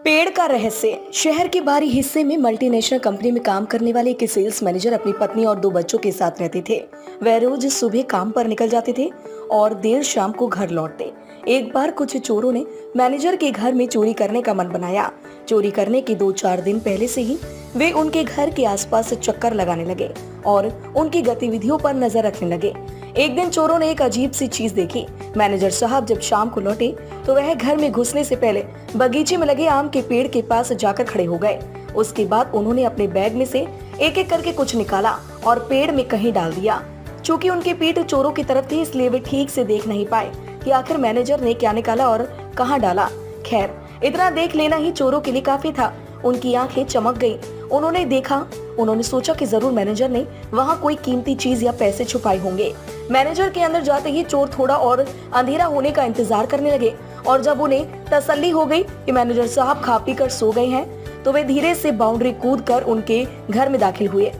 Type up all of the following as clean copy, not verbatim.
पेड़ का रहस्य। शहर के बाहरी हिस्से में मल्टीनेशनल कंपनी में काम करने वाले एक सेल्स मैनेजर अपनी पत्नी और 2 बच्चों के साथ रहते थे। वह रोज सुबह काम पर निकल जाते थे और देर शाम को घर लौटते। एक बार कुछ चोरों ने मैनेजर के घर में चोरी करने का मन बनाया। चोरी करने के 2-4 दिन पहले से ही वे उनके घर के आसपास चक्कर लगाने लगे और उनकी गतिविधियों पर नजर रखने लगे। एक दिन चोरों ने एक अजीब सी चीज देखी। मैनेजर साहब जब शाम को लौटे तो वह घर में घुसने से पहले बगीचे में लगे आम के पेड़ के पास जाकर खड़े हो गए। उसके बाद उन्होंने अपने बैग में से एक एक करके कुछ निकाला और पेड़ में कहीं डाल दिया। चूंकि उनकी पीठ चोरों की तरफ थी, इसलिए वे ठीक से देख नहीं पाए कि आखिर मैनेजर ने क्या निकाला और कहाँ डाला। खैर, इतना देख लेना ही चोरों के लिए काफी था। उनकी आंखें चमक गईं। उन्होंने सोचा कि जरूर मैनेजर ने वहाँ कोई कीमती चीज या पैसे छुपाए होंगे। मैनेजर के अंदर जाते ही चोर थोड़ा और अंधेरा होने का इंतजार करने लगे और जब उन्हें तसल्ली हो गई कि मैनेजर साहब खा पी कर सो गए हैं, तो वे धीरे से बाउंड्री कूद कर उनके घर में दाखिल हुए।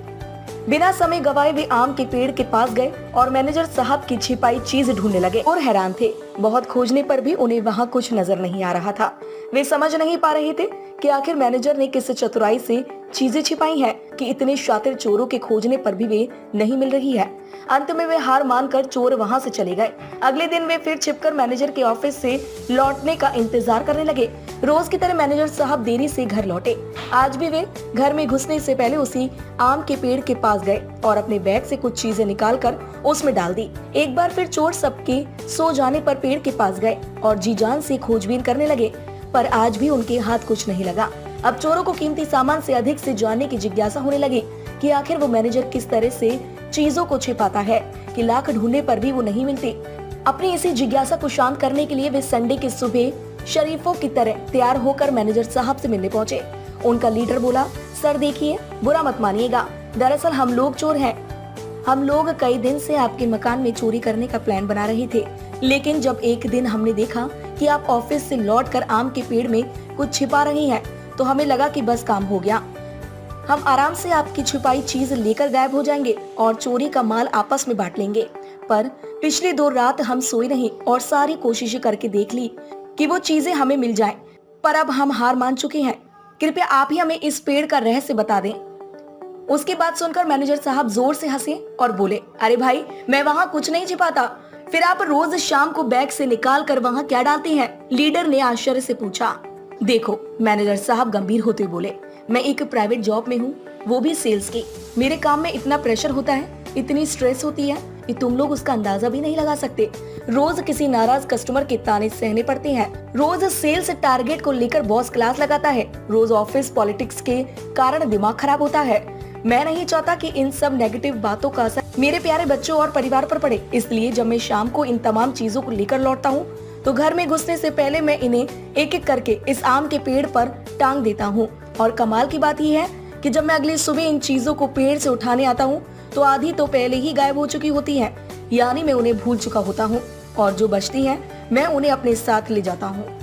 बिना समय गवाए वे आम के पेड़ के पास गए और मैनेजर साहब की छिपाई चीज ढूंढने लगे और हैरान थे। बहुत खोजने पर भी उन्हें वहाँ कुछ नजर नहीं आ रहा था। वे समझ नहीं पा रहे थे कि आखिर मैनेजर ने किस चतुराई से चीजें छिपाई हैं कि इतने शातिर चोरों के खोजने पर भी वे नहीं मिल रही है। अंत में वे हार मानकर चोर वहां से चले गए। अगले दिन वे फिर छिपकर मैनेजर के ऑफिस से लौटने का इंतजार करने लगे। रोज की तरह मैनेजर साहब देरी से घर लौटे। आज भी वे घर में घुसने से पहले उसी आम के पेड़ के पास गए और अपने बैग से कुछ चीजें निकालकर उसमें डाल दी। एक बार फिर चोर सबके सो जाने पर पेड़ के पास गए और जी जान से खोजबीन करने लगे, पर आज भी उनके हाथ कुछ नहीं लगा। अब चोरों को कीमती सामान से अधिक से जानने की जिज्ञासा होने लगी कि आखिर वो मैनेजर किस तरह से चीजों को छिपाता है कि लाख ढूंढने पर भी वो नहीं मिलती। अपनी इसी जिज्ञासा को शांत करने के लिए वे संडे की सुबह शरीफों की तरह तैयार होकर मैनेजर साहब से मिलने पहुंचे। उनका लीडर बोला, सर देखिए, बुरा मत मानिएगा, दरअसल हम लोग चोर हैं। हम लोग कई दिन से आपके मकान में चोरी करने का प्लान बना रहे थे, लेकिन जब एक दिन हमने देखा कि आप ऑफिस से लौटकर आम के पेड़ में कुछ छिपा रही हैं, तो हमें लगा कि बस काम हो गया। हम आराम से आपकी छुपाई चीज लेकर गायब हो जाएंगे और चोरी का माल आपस में बांट लेंगे। पर पिछली 2 रात हम सोए नहीं और सारी कोशिशें करके देख ली कि वो चीजें हमें मिल जाएं, पर अब हम हार मान चुके हैं। कृपया आप ही हमें इस पेड़ का रहस्य बता दें। उसकी बात सुनकर मैनेजर साहब जोर से हंसे और बोले, अरे भाई, मैं वहाँ कुछ नहीं छिपाता। फिर आप रोज शाम को बैग से निकाल कर वहाँ क्या डालती हैं? लीडर ने आश्चर्य से पूछा। देखो, मैनेजर साहब गंभीर होते बोले, मैं एक प्राइवेट जॉब में हूँ, वो भी सेल्स की। मेरे काम में इतना प्रेशर होता है, इतनी स्ट्रेस होती है कि तुम लोग उसका अंदाजा भी नहीं लगा सकते। रोज किसी नाराज कस्टमर के ताने सहने पड़ते हैं, रोज सेल्स टारगेट को लेकर बॉस क्लास लगाता है, रोज ऑफिस पॉलिटिक्स के कारण दिमाग खराब होता है। मैं नहीं चाहता कि इन सब नेगेटिव बातों का असर मेरे प्यारे बच्चों और परिवार पर पड़े। इसलिए जब मैं शाम को इन तमाम चीजों को लेकर लौटता हूँ, तो घर में घुसने से पहले मैं इन्हें एक एक करके इस आम के पेड़ पर टांग देता हूँ। और कमाल की बात यह है कि जब मैं अगली सुबह इन चीजों को पेड़ से उठाने आता हूँ, तो आधी तो पहले ही गायब हो चुकी होती हैं, यानी मैं उन्हें भूल चुका होता हूँ, और जो बचती हैं मैं उन्हें अपने साथ ले जाता हूँ।